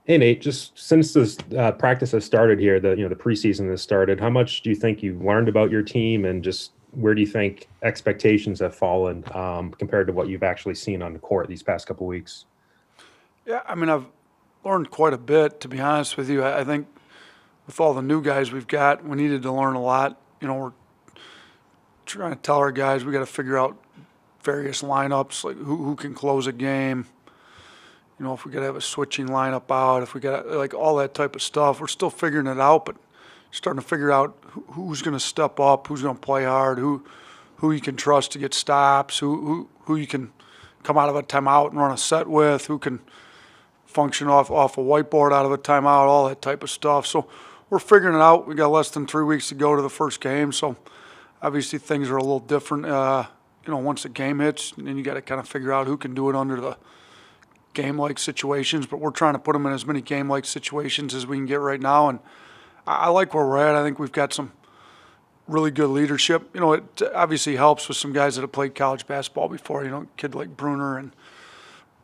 Hey Nate, just since this practice has started here, the preseason has started. How much do you think you've learned about your team, and just where do you think expectations have fallen compared to what you've actually seen on the court these past couple weeks? Yeah, I mean, I've learned quite a bit, to be honest with you. I think with all the new guys we've got, we needed to learn a lot. We're trying to tell our guys we got to figure out various lineups, like who can close a game. If we got to have a switching lineup out, if we got like all that type of stuff. We're still figuring it out, but starting to figure out who's going to step up, who's going to play hard, who you can trust to get stops, who you can come out of a timeout and run a set with, who can function off a whiteboard out of a timeout, all that type of stuff. So we're figuring it out. We got less than 3 weeks to go to the first game, so obviously things are a little different. Once the game hits, and then you got to kind of figure out who can do it under the game-like situations. But we're trying to put them in as many game-like situations as we can get right now, and I like where we're at. I think we've got some really good leadership. It obviously helps with some guys that have played college basketball before. A kid like Bruner and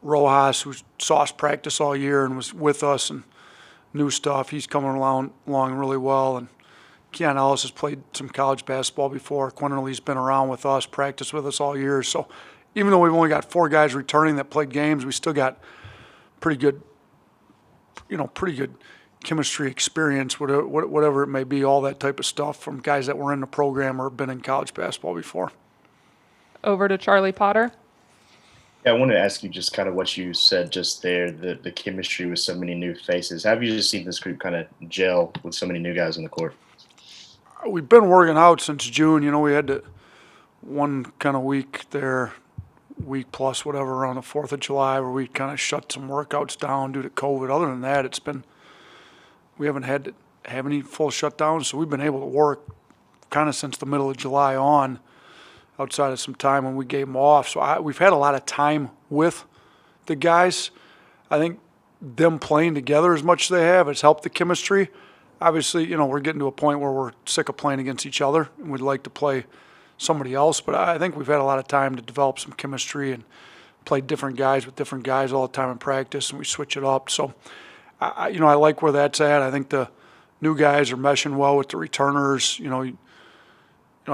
Rojas, who saw us practice all year and was with us and new stuff. He's coming along really well. And Keon Ellis has played some college basketball before. Quinterly's been around with us, practiced with us all year. So even though we've only got 4 guys returning that played games, we still got pretty good, pretty good chemistry experience, whatever it may be, all that type of stuff from guys that were in the program or have been in college basketball before. Over to Charlie Potter. Yeah, I wanted to ask you just kind of what you said just there, the chemistry with so many new faces. Have you just seen this group kind of gel with so many new guys on the court? We've been working out since June. We had one kind of week there, week plus whatever, around the 4th of July, where we kind of shut some workouts down due to COVID. Other than that, we haven't had to have any full shutdowns, so we've been able to work kind of since the middle of July on, outside of some time when we gave them off. So we've had a lot of time with the guys. I think them playing together as much as they have has helped the chemistry. Obviously, we're getting to a point where we're sick of playing against each other and we'd like to play somebody else. But I think we've had a lot of time to develop some chemistry and play different guys with different guys all the time in practice, and we switch it up. So, I like where that's at. I think the new guys are meshing well with the returners. I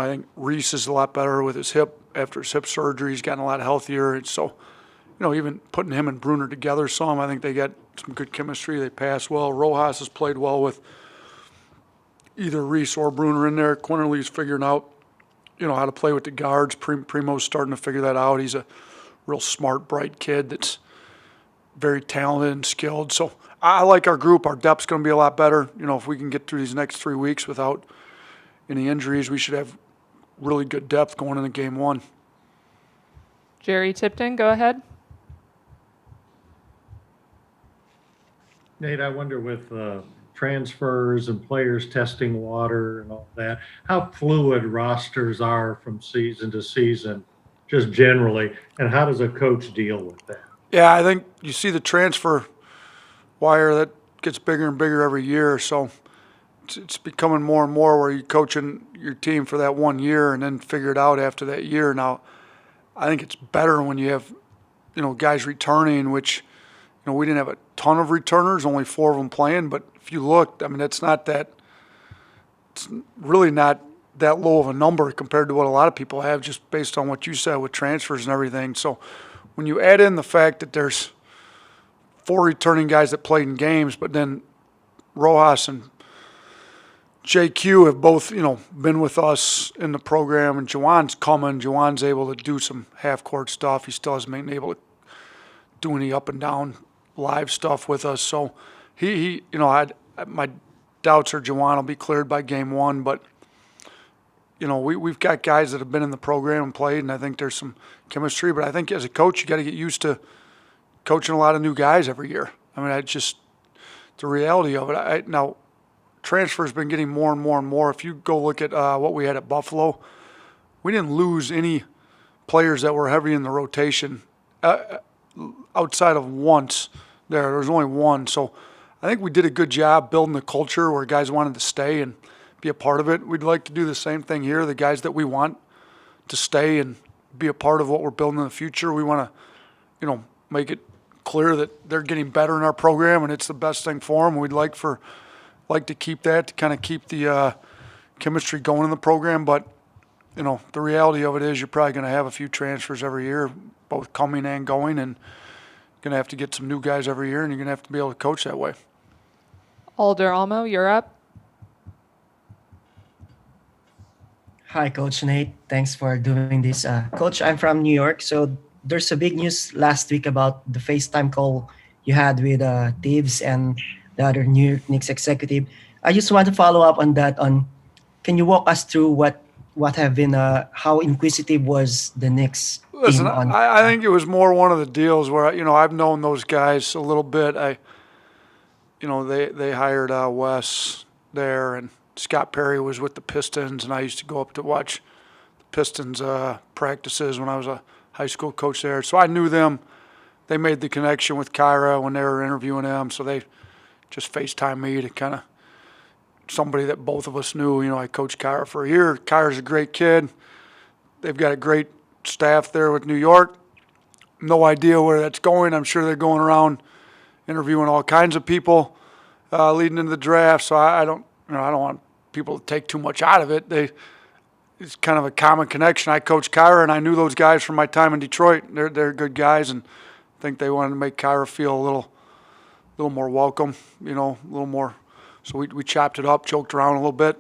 think Reese is a lot better with his hip after his hip surgery. He's gotten a lot healthier. And so, even putting him and Bruner together some, I think they got some good chemistry. They pass well. Rojas has played well with either Reese or Bruner in there. Quinterly's figuring out, how to play with the guards. Primo's starting to figure that out. He's a real smart, bright kid that's very talented and skilled. So I like our group. Our depth's going to be a lot better. If we can get through these next 3 weeks without any injuries, we should have really good depth going into game one. Jerry Tipton, go ahead. Nate, I wonder with transfers and players testing water and all that, how fluid rosters are from season to season, just generally, and how does a coach deal with that? Yeah, I think you see the transfer wire that gets bigger and bigger every year. So it's becoming more and more where you're coaching your team for that 1 year and then figure it out after that year. Now, I think it's better when you have, guys returning, which, we didn't have a ton of returners, only 4 of them playing. But if you looked, I mean, it's really not that low of a number compared to what a lot of people have, just based on what you said with transfers and everything. So when you add in the fact that there's 4 returning guys that played in games, but then Rojas and JQ have both, been with us in the program, and Jawan's coming. Jawan's able to do some half-court stuff. He still hasn't been able to do any up and down live stuff with us. So my doubts are Jawan will be cleared by game one, but we've got guys that have been in the program and played, and I think there's some chemistry. But I think as a coach, you got to get used to coaching a lot of new guys every year. I mean, it's just the reality of it. Now, transfer's been getting more and more and more. If you go look at what we had at Buffalo, we didn't lose any players that were heavy in the rotation outside of once. There was only one. So I think we did a good job building the culture where guys wanted to stay and be a part of it. We'd like to do the same thing here. The guys that we want to stay and be a part of what we're building in the future, we want to, make it clear that they're getting better in our program, and it's the best thing for them. We'd like to keep that, to kind of keep the chemistry going in the program. But the reality of it is you're probably going to have a few transfers every year, both coming and going, and you're going to have to get some new guys every year, and you're going to have to be able to coach that way. Alder Almo, you're up. Hi, Coach Nate. Thanks for doing this. Coach, I'm from New York. So there's a big news last week about the FaceTime call you had with Tibbs and the other New York Knicks executive. I just want to follow up on that. Can you walk us through what have been how inquisitive was the Knicks Listen, team on? I think it was more one of the deals where I've known those guys a little bit. They hired Wes there, and Scott Perry was with the Pistons, and I used to go up to watch the Pistons practices when I was a high school coach there. So I knew them. They made the connection with Kyra when they were interviewing him, so they just FaceTimed me to kind of somebody that both of us knew. I coached Kyra for a year. Kyra's a great kid. They've got a great staff there with New York. No idea where that's going. I'm sure they're going around interviewing all kinds of people leading into the draft. So I don't want people to take too much out of it. It's kind of a common connection. I coached Kyra, and I knew those guys from my time in Detroit. They're good guys, and I think they wanted to make Kyra feel a little more welcome, a little more. So we chopped it up, joked around a little bit,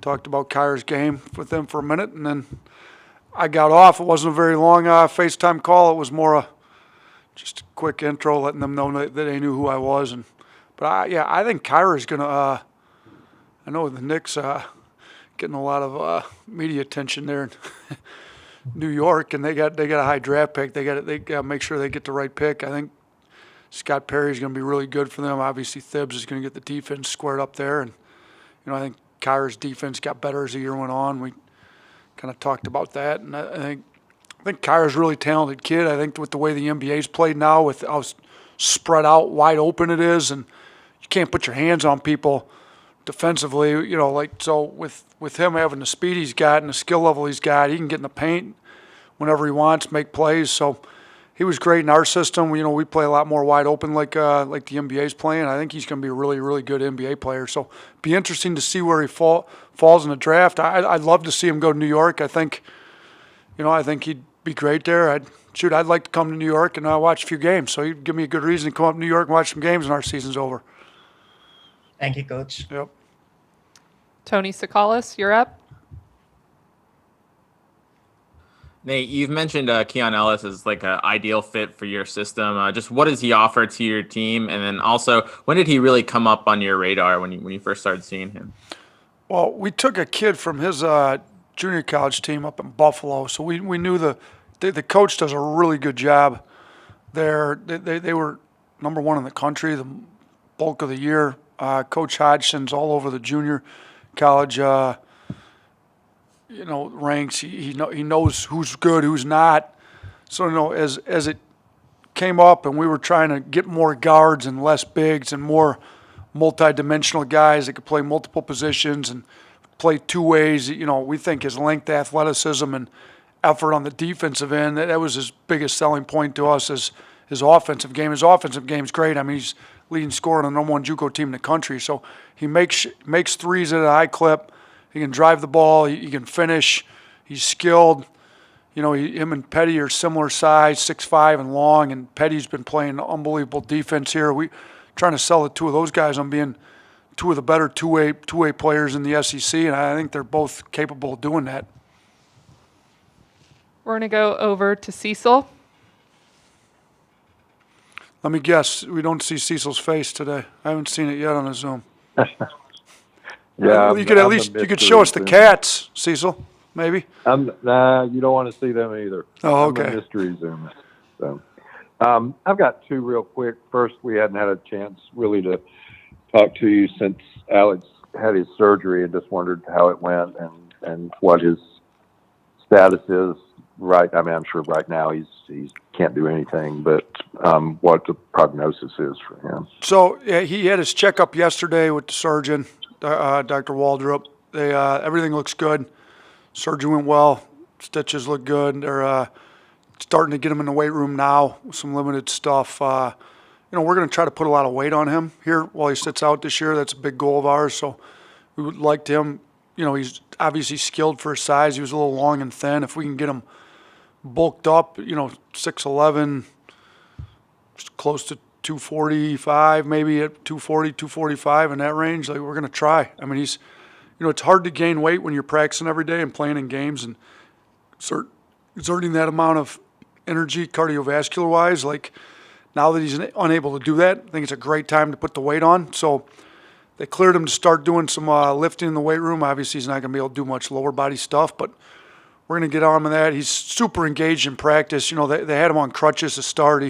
talked about Kyra's game with them for a minute, and then I got off. It wasn't a very long FaceTime call. It was more just a quick intro, letting them know that they knew who I was. But I think Kyra is going to. I know the Knicks getting a lot of media attention there in New York, and they got a high draft pick. They got to make sure they get the right pick. I think Scott Perry is going to be really good for them. Obviously, Thibs is going to get the defense squared up there, and I think Kyra's defense got better as the year went on. We kind of talked about that, and I think Kyra's a really talented kid. I think with the way the NBA's played now, with how spread out, wide open it is, and you can't put your hands on people defensively, so with him having the speed he's got and the skill level he's got, he can get in the paint whenever he wants, make plays. So he was great in our system. We play a lot more wide open like the NBA's playing. I think he's going to be a really, really good NBA player. So be interesting to see where he falls in the draft. I'd love to see him go to New York. I think he'd be great there. I'd like to come to New York and watch a few games. So he'd give me a good reason to come up to New York and watch some games when our season's over. Thank you, Coach. Yep. Tony Sakalas, you're up. Nate, you've mentioned Keon Ellis as like an ideal fit for your system. Just what does he offer to your team? And then also, when did he really come up on your radar when you first started seeing him? Well, we took a kid from his junior college team up in Buffalo, so we knew the coach does a really good job there. They were number one in the country the bulk of the year. Coach Hodgson's all over the junior college ranks. He knows who's good, who's not. So as it came up and we were trying to get more guards and less bigs and more multi-dimensional guys that could play multiple positions and play two ways, we think his length, athleticism, and effort on the defensive end, that was his biggest selling point to us as his offensive game. His offensive game's great. I mean, he's leading scorer on the number one JUCO team in the country. So he makes threes at a high clip. He can drive the ball. He can finish. He's skilled. Him and Petty are similar size, 6'5" and long, and Petty's been playing unbelievable defense here. We trying to sell the two of those guys on being two of the better two-way players in the SEC, and I think they're both capable of doing that. We're going to go over to Cecil. Let me guess, we don't see Cecil's face today. I haven't seen it yet on the Zoom. Yeah, you could show us the cats, Cecil, maybe. Nah, you don't want to see them either. Oh, okay. I'm a mystery Zoom. So, I've got two real quick. First, we hadn't had a chance really to talk to you since Alex had his surgery, and just wondered how it went and what his status is. Right, I mean, I'm sure right now he can't do anything, but what the prognosis is for him. So yeah, he had his checkup yesterday with the surgeon, Dr. Waldrop. Everything looks good. Surgery went well. Stitches look good. They're starting to get him in the weight room now with some limited stuff. We're going to try to put a lot of weight on him here while he sits out this year. That's a big goal of ours. So we would like him. He's obviously skilled for his size. He was a little long and thin. If we can get him bulked up, 6'11", close to 245, maybe at 240, 245 in that range, like we're going to try. I mean, he's, it's hard to gain weight when you're practicing every day and playing in games and exerting that amount of energy cardiovascular wise. Like now that he's unable to do that, I think it's a great time to put the weight on. So they cleared him to start doing some lifting in the weight room. Obviously, he's not going to be able to do much lower body stuff, but we're going to get on with that. He's super engaged in practice. They had him on crutches to start.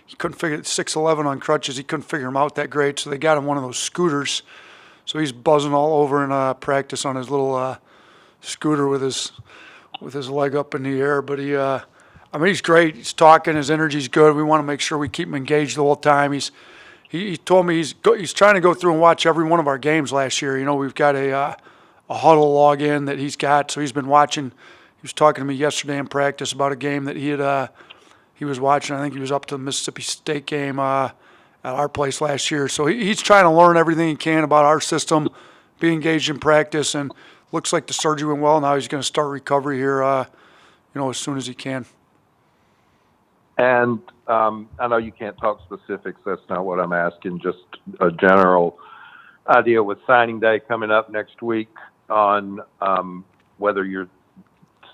He couldn't figure 6'11" on crutches. He couldn't figure him out that great, so they got him one of those scooters. So he's buzzing all over in practice on his little scooter with his leg up in the air. But he's great. He's talking. His energy's good. We want to make sure we keep him engaged the whole time. He told me he's trying to go through and watch every one of our games last year. We've got a huddle login that he's got, so he's been watching. He was talking to me yesterday in practice about a game that he was watching. I think he was up to the Mississippi State game at our place last year. So he's trying to learn everything he can about our system, be engaged in practice, and looks like the surgery went well. Now he's going to start recovery here, as soon as he can. And I know you can't talk specifics. That's not what I'm asking. Just a general idea with signing day coming up next week on whether you're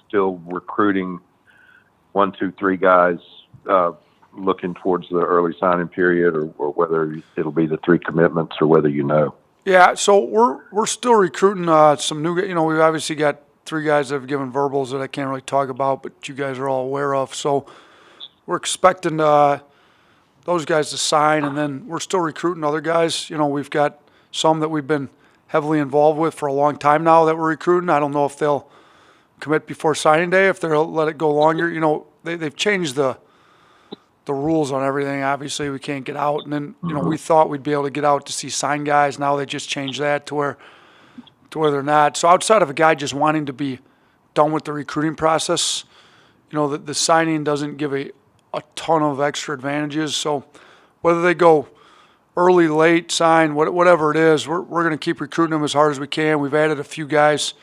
still recruiting 1, 2, 3 guys looking towards the early signing period, or whether it'll be the 3 commitments, or whether Yeah, so we're still recruiting some new. We've obviously got 3 guys that have given verbals that I can't really talk about, but you guys are all aware of. So we're expecting those guys to sign, and then we're still recruiting other guys. We've got some that we've been heavily involved with for a long time now that we're recruiting. I don't know if they'll commit before signing day, if they'll let it go longer. They've changed the rules on everything. Obviously, we can't get out, and then we thought we'd be able to get out to see sign guys. Now they just changed that to where they're not. So outside of a guy just wanting to be done with the recruiting process, the signing doesn't give a ton of extra advantages. So whether they go early, late, sign, whatever it is, we're going to keep recruiting them as hard as we can. We've added a few guys,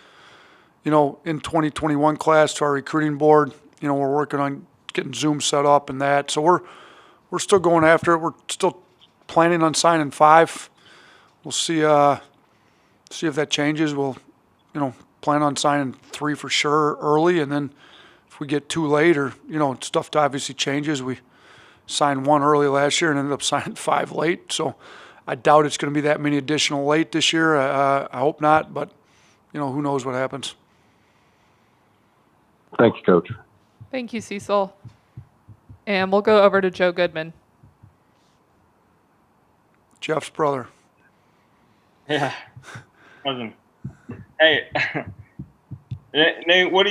in 2021 class to our recruiting board. We're working on getting Zoom set up and that. So we're still going after it. We're still planning on signing 5. We'll see if that changes. We'll, plan on signing 3 for sure early, and then if we get 2 late, or stuff obviously changes. We signed 1 early last year and ended up signing 5 late. So I doubt it's going to be that many additional late this year. I hope not, but who knows what happens. Thank you, Coach. Thank you, Cecil. And we'll go over to Joe Goodman. Jeff's brother. Yeah, cousin. Hey, Nate, what are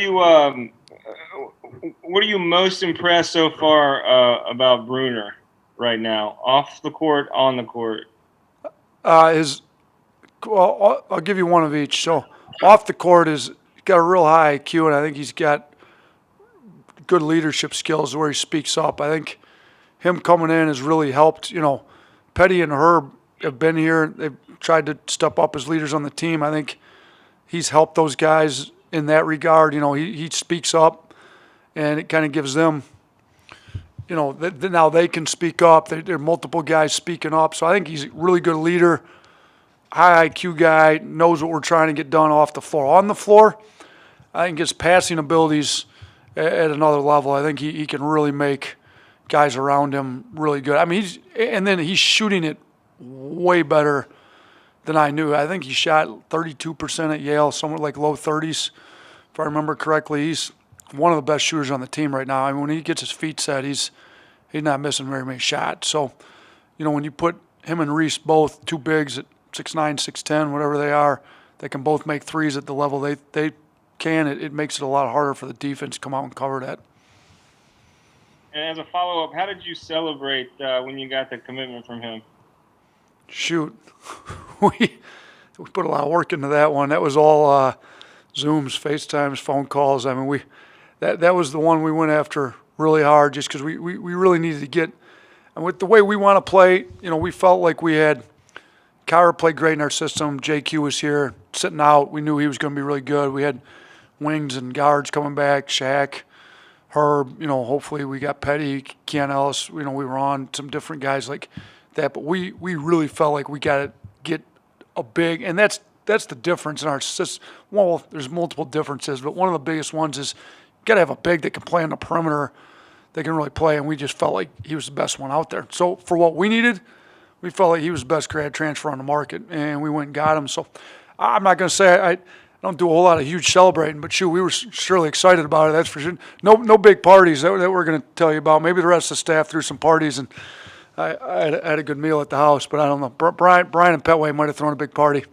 you most impressed so far about Bruner right now, off the court, on the court? I'll give you one of each. So off the court he's got a real high IQ, and I think he's got good leadership skills where he speaks up. I think him coming in has really helped. Petty and Herb have been here. They've tried to step up as leaders on the team. I think he's helped those guys in that regard. He speaks up, and it kind of gives them, now they can speak up. There are multiple guys speaking up. So I think he's a really good leader, high IQ guy, knows what we're trying to get done off the floor. On the floor, I think his passing abilities at another level. I think he can really make guys around him really good. I mean, he's shooting it way better than I knew. I think he shot 32% at Yale, somewhere like low 30s, if I remember correctly. He's one of the best shooters on the team right now. I mean, when he gets his feet set, he's not missing very many shots. So, when you put him and Reese both 2 bigs at 6'9", 6'10", whatever they are, they can both make threes at the level they can. It makes it a lot harder for the defense to come out and cover that. And as a follow-up, how did you celebrate when you got the commitment from him? Shoot. We put a lot of work into that one. That was all Zooms, FaceTimes, phone calls. I mean, that was the one we went after really hard, just because we really needed to get. And with the way we want to play, we felt like we had Kyra played great in our system. JQ was here sitting out. We knew he was going to be really good. We had wings and guards coming back, Shaq, Herb. Hopefully we got Petty, Keon Ellis. We were on some different guys like that. But we really felt like we got to get a big, and that's the difference in our system. Well, there's multiple differences, but one of the biggest ones is you got to have a big that can play on the perimeter, that can really play, and we just felt like he was the best one out there. So for what we needed, we felt like he was the best grad transfer on the market, and we went and got him. So I'm not going to say I don't do a whole lot of huge celebrating, but shoot, we were surely excited about it, that's for sure. No big parties that we're going to tell you about. Maybe the rest of the staff threw some parties, and I had a good meal at the house, but I don't know. Brian and Petway might have thrown a big party.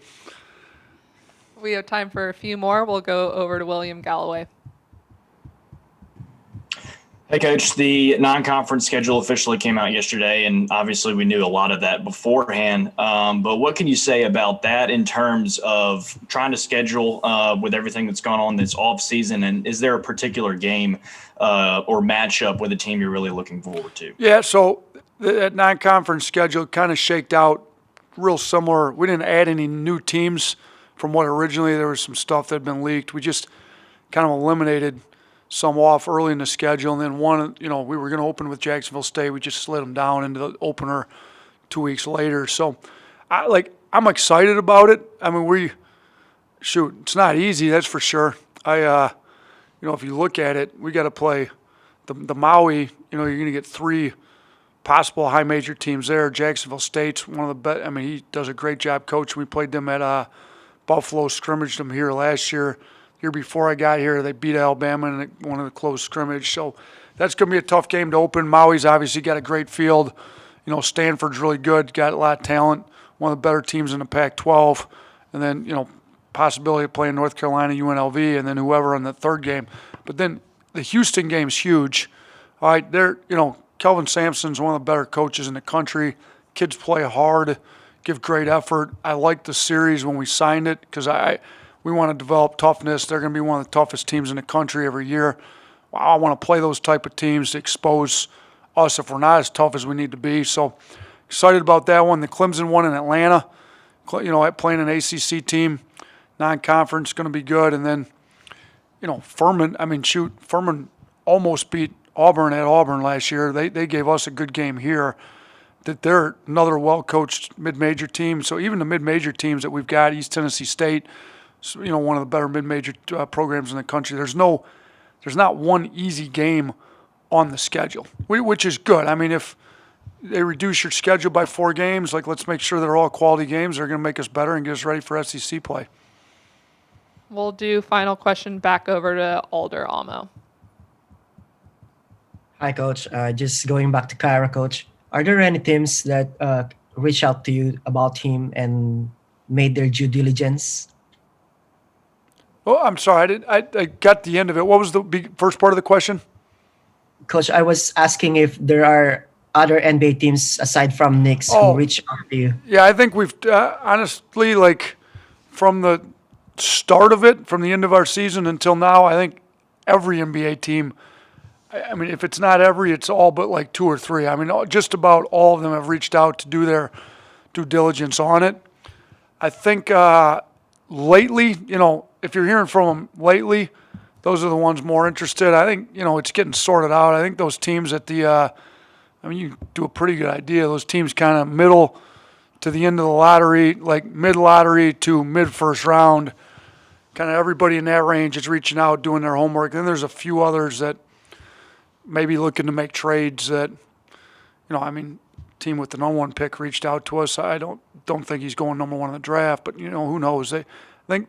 We have time for a few more. We'll go over to William Galloway. Hey, Coach, the non-conference schedule officially came out yesterday, and obviously we knew a lot of that beforehand. But what can you say about that in terms of trying to schedule with everything that's gone on this offseason? And is there a particular game or matchup with a team you're really looking forward to? Yeah, so that non-conference schedule kind of shaked out real similar. We didn't add any new teams from what originally there was some stuff that had been leaked. We just kind of eliminated some off early in the schedule, and then one, we were going to open with Jacksonville State. We just slid them down into the opener 2 weeks later. So, I'm excited about it. I mean, it's not easy, that's for sure. If you look at it, we got to play the Maui. You're going to get 3 possible high major teams there. Jacksonville State's one of the best. I mean, he does a great job coaching. We played them at Buffalo, scrimmaged them here last year. Year before I got here, they beat Alabama in one of the close scrimmage. So that's going to be a tough game to open. Maui's obviously got a great field. Stanford's really good, got a lot of talent, one of the better teams in the Pac-12. And then, possibility of playing North Carolina, UNLV, and then whoever in the third game. But then the Houston game's huge. All right, Kelvin Sampson's one of the better coaches in the country. Kids play hard, give great effort. I liked the series when we signed it because we want to develop toughness. They're going to be one of the toughest teams in the country every year. I want to play those type of teams to expose us if we're not as tough as we need to be. So excited about that one. The Clemson one in Atlanta, playing an ACC team, non-conference, going to be good. And then, Furman almost beat Auburn at Auburn last year. They gave us a good game here. That they're another well-coached mid-major team. So even the mid-major teams that we've got, East Tennessee State, one of the better mid-major programs in the country. There's not one easy game on the schedule, which is good. I mean, if they reduce your schedule by 4 games, let's make sure they're all quality games. They're going to make us better and get us ready for SEC play. We'll do final question back over to Alder Almo. Hi, Coach. Just going back to Kyra, Coach. Are there any teams that reach out to you about him and made their due diligence? Oh, I'm sorry. I got the end of it. What was the first part of the question? Coach, I was asking if there are other NBA teams aside from Knicks who reach out to you. Yeah, I think we've honestly, from the start of it, from the end of our season until now, I think every NBA team, I mean, if it's not every, it's all but 2 or 3. I mean, just about all of them have reached out to do their due diligence on it. I think lately, if you're hearing from them lately, those are the ones more interested. I think, it's getting sorted out. I think those teams at you do a pretty good idea. Those teams kind of middle to the end of the lottery, mid-lottery to mid-first round, kind of everybody in that range is reaching out, doing their homework. Then there's a few others that maybe looking to make trades that, team with the number 1 pick reached out to us. I don't think he's going number 1 in the draft, but, who knows? I think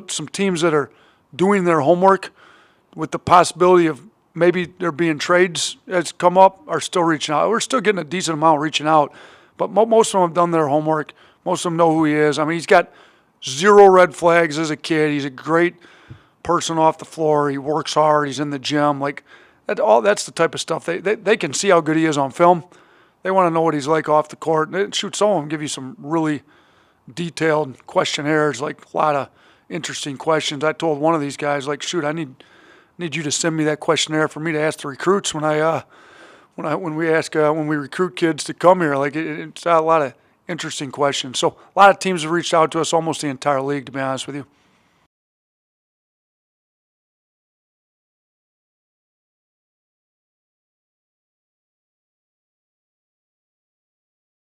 some teams that are doing their homework with the possibility of maybe there being trades that's come up are still reaching out. We're still getting a decent amount reaching out, but most of them have done their homework. Most of them know who he is. I mean, he's got 0 red flags as a kid. He's a great person off the floor. He works hard. He's in the gym. That's the type of stuff. They can see how good he is on film. They want to know what he's like off the court. Some of them give you some really detailed questionnaires, a lot of interesting questions. I told one of these guys, I need need you to send me that questionnaire for me to ask the recruits when we recruit kids to come here. Like it's a lot of interesting questions. So a lot of teams have reached out to us, almost the entire league, to be honest with you.